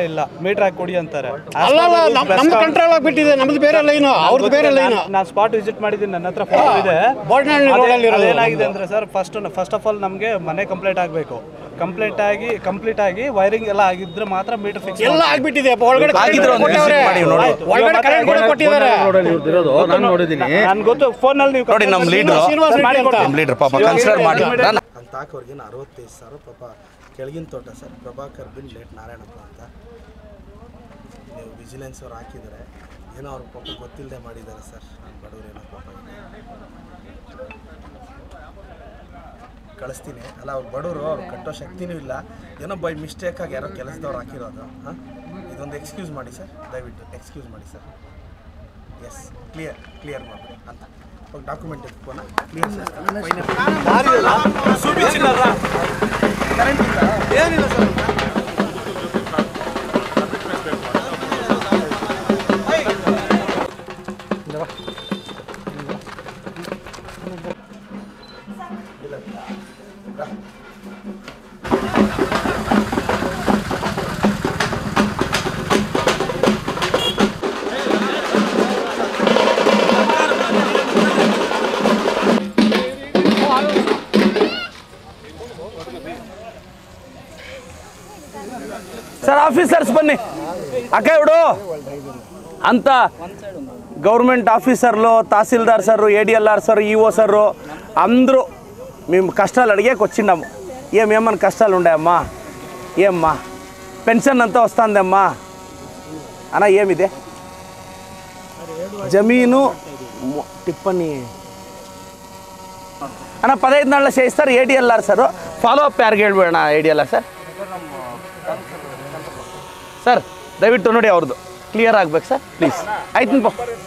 ಇಲ್ಲ ಮೀಟರ್ ಹಾಕಿ ಕೊಡಿ ಅಂತಾರೆ. ನಮ್ದು ಕಂಟ್ರೋಲ್ ಆಗಿಬಿಟ್ಟಿದೆ, ನಮ್ದು ಬೇರೆ ಲೈನು, ಅವ್ರದ್ದು ಬೇರೆ ಲೈನು. ನಾನು ಸ್ಪಾಟ್ ವಿಸಿಟ್ ಮಾಡಿದ್ದೀನಿ, ನನ್ನ ಹತ್ರ ಫೋಟೋ ಇದೆ. ಏನಾಗಿದೆ ಅಂದರೆ ಸರ್, ಫಸ್ಟ್ ಆಫ್ ಆಲ್ ನಮಗೆ ಮನೆ ಕಂಪ್ಲೀಟ್ ಆಗಬೇಕು. ಕಂಪ್ಲೀಟ್ ಆಗಿ ವೈರಿಂಗ್ ಎಲ್ಲ ಆಗಿದ್ರೆ ಮಾತ್ರ ಮೀಟರ್ ಫಿಕ್ಸ್ ಎಲ್ಲ ಆಗಿಬಿಟ್ಟಿದೆ. ನಾನು ಗೊತ್ತು, ಫೋನಲ್ಲಿ ನೀವು ನೋಡಿ ನಮ್ಮ ಲೀಡರ್ ಪಾಪ ಕನ್ಸಿಡರ್ ಮಾಡಿ ಅಂತ ಹಾಕೋರ್ಗಿನ 65,000 ಪಾಪ ಕೆಳಗಿನ ತೋಟ ಸರ್, ಪ್ರಭಾಕರ್ ಬಿನ್ ಲೇಟ್ ನಾರಾಯಣಪ್ಪ ಅಂತ. ನೀವು ವಿಜಿಲೆನ್ಸ್ ಅವ್ರು ಹಾಕಿದ್ದಾರೆ, ಏನೋ ಅವ್ರ ಪಾಪ ಗೊತ್ತಿಲ್ಲದೆ ಮಾಡಿದ್ದಾರೆ ಸರ್. ನಾನು ಬಡವರೇನೋ ಪಾಪ ಕಳಿಸ್ತೀನಿ. ಅಲ್ಲ ಅವ್ರು ಬಡವರು, ಅವ್ರು ಕಟ್ಟೋ ಶಕ್ತಿನೂ ಇಲ್ಲ, ಏನೋ ಬೈ ಮಿಸ್ಟೇಕಾಗಿ ಯಾರೋ ಕೆಲಸದವ್ರು ಹಾಕಿರೋದು. ಹಾಂ, ಇದೊಂದು ಎಕ್ಸ್ಕ್ಯೂಸ್ ಮಾಡಿ ಸರ್, ದಯವಿಟ್ಟು ಎಕ್ಸ್ಕ್ಯೂಸ್ ಮಾಡಿ ಸರ್. ಎಸ್, ಕ್ಲಿಯರ್ ಮಾಡಿ ಅಂತ ಡಾಕ್ಯುಮೆಂಟ್ ಎತ್ಕೋಣ. ಕ್ಲಿಯರ್ ಏನಿಲ್ಲ ಸರ್. ಸರ್ ಆಫೀಸರ್ಸ್ ಬನ್ನಿ ಅಕ್ಕ ಇಡು ಅಂತ గవర్నమెంట్ ఆఫీసర్లు తహసీల్దార్ సార్ ఏడిఎల్ఆర్ సార్ ఈఓ సార్ అందరూ మేము కష్టాలు అడిగేకి వచ్చినాము. ఏమేమన్నా కష్టాలు ఉన్నాయమ్మా, ఏమ్మా పెన్షన్ అంతా వస్తుందమ్మా అన్న, ఏమిదే జమీను టిప్పని అన్న 15 నాళ్ళ చేయిస్తారు ఏడిఎల్ఆర్ సార్. ಫಾಲೋ ಅಪ್ ಯಾರಿಗೆ ಹೇಳ್ಬೇಡ ಏಡಿಎಲ್ಆರ್ ಸರ್. ಸರ್ ದಯವಿಟ್ಟು ನೋಡಿ ಅವ್ರದ್ದು ಕ್ಲಿಯರ್ ಆಗ್ಬೇಕು ಸರ್, ಪ್ಲೀಸ್. ಆಯ್ತು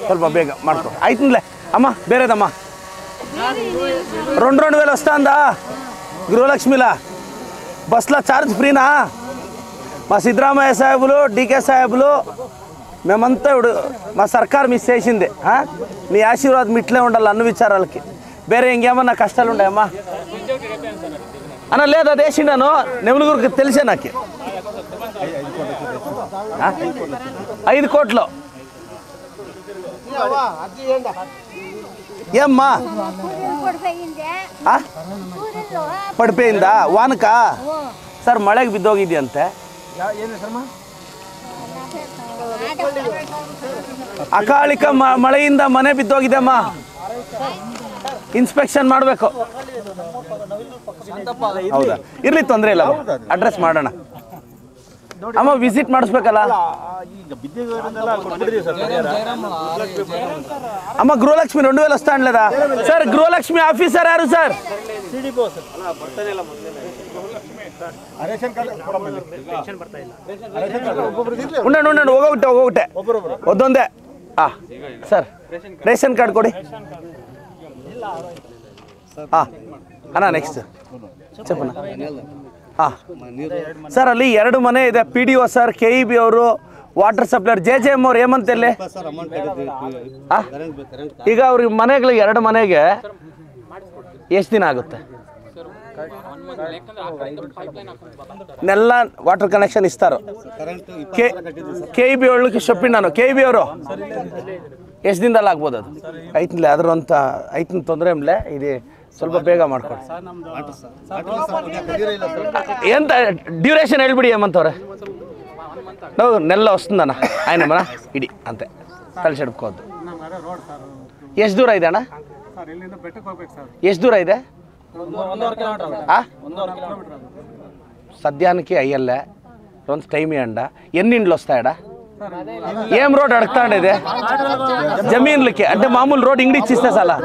ಸ್ವಲ್ಪ ಬೇಗ ಮಾಡ್ಕೊ. ಆಯ್ತುಲೇ అమ్మ ಬೇರೆదమ్మా 2,000 వస్తుందా గృహలక్ష్మిలా? బస్సులో ఛార్జ్ ఫ్రీనా? మా సిద్ధరామయ్య సాహెబులు, డీకే సాహెబులు మేమంతా ఇప్పుడు మా సర్కారు మిస్ చేసింది. మీ ఆశీర్వాదం ఇట్లే ఉండాలి అన్ని విచారాలకి. ಬೇರೆ ఇంకేమన్నా కష్టాలు ఉన్నాయమ్మా అన్న? లేదు అది వేసిండాను, నెమలుగురికి తెలిసే నాకు. 5 కోట్లు ఏమ్మా పడిపోయిందా వానక? ಸರ್ ಮಳೆಗೆ ಬಿದ್ದೋಗಿದೆಯಂತೆ. ಅಕಾಲಿಕ ಮಳೆಯಿಂದ ಮನೆ ಬಿದ್ದೋಗಿದೆ ಅಮ್ಮ, ಇನ್ಸ್ಪೆಕ್ಷನ್ ಮಾಡಬೇಕು. ಹೌದಾ, ಇರ್ಲಿ ತೊಂದರೆ ಇಲ್ಲ, ಅಡ್ರೆಸ್ ಮಾಡೋಣ. ಅಮ್ಮ ವಿಸಿಟ್ ಮಾಡಿಸ್ಬೇಕಲ್ಲ అమ్మ. గృహలక్ష్మి 2,000 వస్తా అనలేదా సార్? గృహలక్ష్మి ఆఫీసర్ యారు సార్? ఉండండి ఉండండి, ఒక్కొక్కటే వద్దందే సార్. ರೇಷನ್ ಕಾರ್ಡ್ ಕೊಡಿ ಅಣ್ಣ. ನೆಕ್ಸ್ಟ್ చెప్పಣ್ಣ. ಸರ್ ಅಲ್ಲಿ 2 ಮನೆ ಇದೆ. P D O sir, KEB ಅವರು, ವಾಟರ್ ಸಪ್ಲೈಯರ್ JJM ಅವ್ರು ಏಮಂತ ಇಲ್ಲಿ ಈಗ ಅವ್ರಿಗೆ ಮನೆಗಳಿಗೆ 2 ಮನೆಗೆ ಎಷ್ಟು ದಿನ ಆಗುತ್ತೆ? నెల వాటర్ కనెక్షన్ ఇస్తారు. KEB వాళ్ళకి చెప్పినాను. KEB ಅವರು ಎಷ್ಟು ದಿನದಲ್ಲಿ ಆಗ್ಬೋದು? ಅದು ಐತಿಲ್ಲ, ಅದ್ರ ಅಂತ ಐತಿನ ತೊಂದರೆ ಇಲ್ಲ. ಇದು ಸ್ವಲ್ಪ ಬೇಗ ಮಾಡ್ಕೊಡಿ. ఎంత డ్యూరేషన్ ಹೇಳ್ಬಿಡಿ ఏమంతವ್ರೆ? ನಾವು నెల వస్తుందన్న ఆయన మన ఇడి అంతే కలిసి ఎడుపుకోవద్దు. ಎಷ್ಟು ದೂರ ಇದೆ ಅಣ್ಣ? ಎಷ್ಟು దూర ಇದೆ? సద్యానికి అయ్యల్లే రొంత టైం ఇవ్వండి. ఎన్ని ఇండ్లు వస్తాయడా? ఏం రోడ్ అడుగుతాండేది? జమీన్లకి అంటే మామూలు రోడ్ ఇంగ్లీష్ ఇస్తే చాలా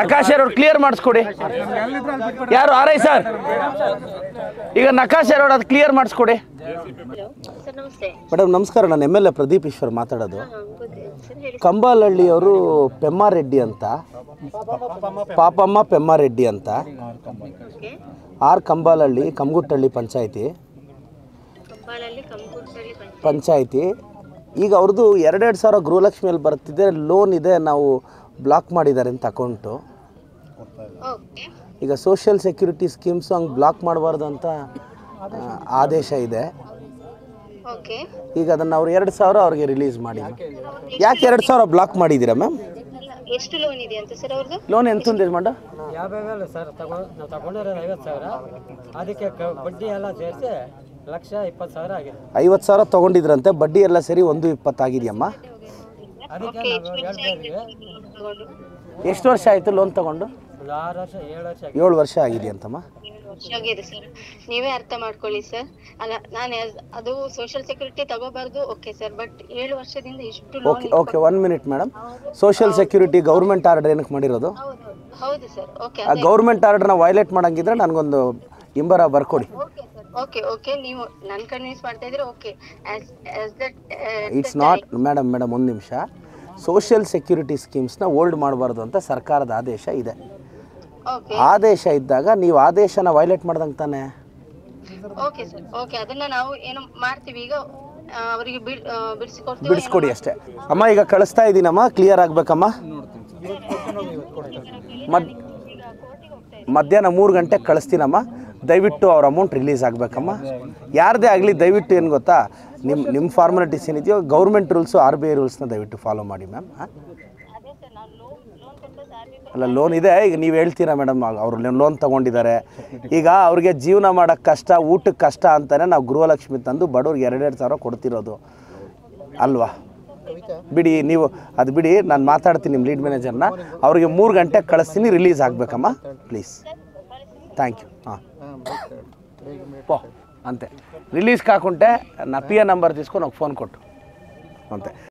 ನಕಾಶೆ ರೋಡ್ ಕ್ಲಿಯರ್ ಮಾಡಿಸ್ಕೊಡಿ. ಯಾರು RI ಸರ್? ಈಗ ನಕಾಶೆ ರೋಡ್ ಅದು ಕ್ಲಿಯರ್ ಮಾಡಿಸ್ಕೊಡಿ. ಮೇಡಮ್ ನಮಸ್ಕಾರ, ನಾನು MLA ಪ್ರದೀಪ್ ಈಶ್ವರ್ ಮಾತಾಡೋದು. ಕಂಬಾಲಹಳ್ಳಿಯವರು ಪೆಮ್ಮಾರೆಡ್ಡಿ ಅಂತ, ಪಾಪಮ್ಮ ಪೆಮ್ಮಾರೆಡ್ಡಿ ಅಂತ, R ಕಂಬಾಲಹಳ್ಳಿ, ಕಮ್ಗುಟ್ಟಹಳ್ಳಿ ಪಂಚಾಯಿತಿ. ಈಗ ಅವ್ರದ್ದು 2,000 ಸಾವಿರ ಗೃಹಲಕ್ಷ್ಮಿಯಲ್ಲಿ ಬರ್ತಿದೆ, ಲೋನ್ ಇದೆ, ನಾವು ಬ್ಲಾಕ್ ಮಾಡಿದ್ದಾರೆ ಅಂತ ಅಕೌಂಟು. ಈಗ ಸೋಷಿಯಲ್ ಸೆಕ್ಯೂರಿಟಿ ಸ್ಕೀಮ್ಸು ಹಂಗೆ ಬ್ಲಾಕ್ ಮಾಡಬಾರ್ದು ಅಂತ ಆದೇಶ ಇದೆ. ಓಕೆ. ಈಗ ಅದನ್ನು ಅವ್ರು 2,000 ಅವ್ರಿಗೆ ರಿಲೀಸ್ ಮಾಡಿ. ಯಾಕೆ 2,000 ಬ್ಲಾಕ್ ಮಾಡಿದ್ದೀರಾ ಮ್ಯಾಮ್? ಎಷ್ಟು ಲೋನ್ ಇದೆ ಅಂತ ಸರ್ ಅವ್ರದ್ದು? ಲೋನ್ ಎಂತ ಮಾಡ ಯಾವ್ಯಾವ ಸರ್ ನಾವು ತಗೊಂಡಿರೋದು 50,000, ಅದಕ್ಕೆ ಬಡ್ಡಿ ಎಲ್ಲ ಸೇರಿಸಿ 1,20,000 ಆಗಿದೆ. 50,000 ತೊಗೊಂಡಿದ್ರಂತೆ, ಬಡ್ಡಿ ಎಲ್ಲ ಸೇರಿ 1,20,000 ಆಗಿದೆಯಮ್ಮ. ಅದಕ್ಕೆ ನಾವು ಹೇಳ್ತಾ ಇದ್ವಿ, ಎಷ್ಟು ವರ್ಷ ಆಯಿತು ಲೋನ್ ತೊಗೊಂಡು? ಒಂದು 6 ವರ್ಷ 7 ವರ್ಷ ಆಗಿದೆ. 7 ವರ್ಷ ಆಗಿದೆಯಂತಮ್ಮ. ಆಗಿದೆ ಸರ್. ನೀವೇ ಅರ್ಥ ಮಾಡ್ಕೊಳ್ಳಿ ಸರ್. ಅಲ್ಲ, ನಾನು ಅದು ಸೋಷಿಯಲ್ ಸೆಕ್ಯೂರಿಟಿ ತಗೋಬಾರ್ದು, ಓಕೆ ಸರ್, ಬಟ್ 7 ವರ್ಷದಿಂದ ಇಷ್ಟು loan. Okay 1 minute madam. Social security government order ಏನಕ್ಕೆ ಮಾಡಿರೋದು? ಹೌದು ಸರ್. ಓಕೆ. ಆ ಗೌರ್ಮೆಂಟ್ ಆರ್ಡರ್ನ ವೈಲೇಟ್ ಮಾಡಂಗಿದ್ರೆ ನನಗೊಂದು ಇಂಬರ ಬರ್ಕೊಡಿ. ಓಕೆ, ನೀವು ನನ್ನ ಕನ್ವಿನ್ಸ್ ಮಾಡ್ತಾ ಇದ್ರೆ ಓಕೆ. ಇಟ್ಸ್ ನಾಟ್ ಮೇಡಮ್ ಒಂದು ನಿಮಿಷ. ಸೋಷಿಯಲ್ ಸೆಕ್ಯೂರಿಟಿ ಸ್ಕೀಮ್ಸ್ನ ಹೋಲ್ಡ್ ಮಾಡಬಾರ್ದು ಅಂತ ಸರ್ಕಾರದ ಆದೇಶ ಇದೆ. ಆದೇಶ ಇದ್ದಾಗ ನೀವು ಆದೇಶನ ವೈಲೇಟ್ ಮಾಡ್ದಂಗೆ ತಾನೆ. Okay sir. ಓಕೆ, ಅದನ್ನ ನಾವು ಏನು ಮಾಡ್ತೀವಿ ಈಗ, ಅವರಿಗೆ ಬಿಡಿಸ್ಕೊಡಿ ಅಷ್ಟೇ ಅಮ್ಮ. ಈಗ ಕಳಿಸ್ತಾ ಇದ್ದೀನಮ್ಮ, ಕ್ಲಿಯರ್ ಆಗಬೇಕಮ್ಮ. ಮಧ್ಯಾಹ್ನ 3 ಗಂಟೆಗೆ ಕಳಿಸ್ತೀನಮ್ಮ. ದಯವಿಟ್ಟು ಅವ್ರ ಅಮೌಂಟ್ ರಿಲೀಸ್ ಆಗಬೇಕಮ್ಮ. ಯಾರದೇ ಆಗಲಿ ದಯವಿಟ್ಟು ಏನು ಗೊತ್ತಾ, ನಿಮ್ಮ ಫಾರ್ಮಾಲಿಟೀಸ್ ಏನಿದೆಯೋ ಗೌರ್ಮೆಂಟ್ ರೂಲ್ಸು RBI ರೂಲ್ಸ್ನ ದಯವಿಟ್ಟು ಫಾಲೋ ಮಾಡಿ ಮ್ಯಾಮ್. ಅಲ್ಲ, ಲೋನ್ ಇದೆ. ಈಗ ನೀವು ಹೇಳ್ತೀರಾ ಮೇಡಮ್, ಅವರು ಲೋನ್ ತೊಗೊಂಡಿದ್ದಾರೆ. ಈಗ ಅವ್ರಿಗೆ ಜೀವನ ಮಾಡೋಕ್ಕೆ ಕಷ್ಟ, ಊಟಕ್ಕೆ ಕಷ್ಟ ಅಂತಲೇ ನಾವು ಗೃಹಲಕ್ಷ್ಮಿ ತಂದು ಬಡವ್ರಿಗೆ 2,000 ಕೊಡ್ತಿರೋದು ಅಲ್ವಾ? ಬಿಡಿ ನೀವು ಅದು ಬಿಡಿ, ನಾನು ಮಾತಾಡ್ತೀನಿ ನಿಮ್ಮ ಲೀಡ್ ಮ್ಯಾನೇಜರ್ನ. ಅವ್ರಿಗೆ 3 ಗಂಟೆಗೆ ಕಳಿಸ್ತೀನಿ, ರಿಲೀಸ್ ಆಗಬೇಕಮ್ಮ ಪ್ಲೀಸ್. Thank you. ಹಾಂ అంతే రిలీజ్ కాకుంటే నా పిఏ నంబర్ తీసుకొని ఒక ఫోన్ కొట్టు అంతే.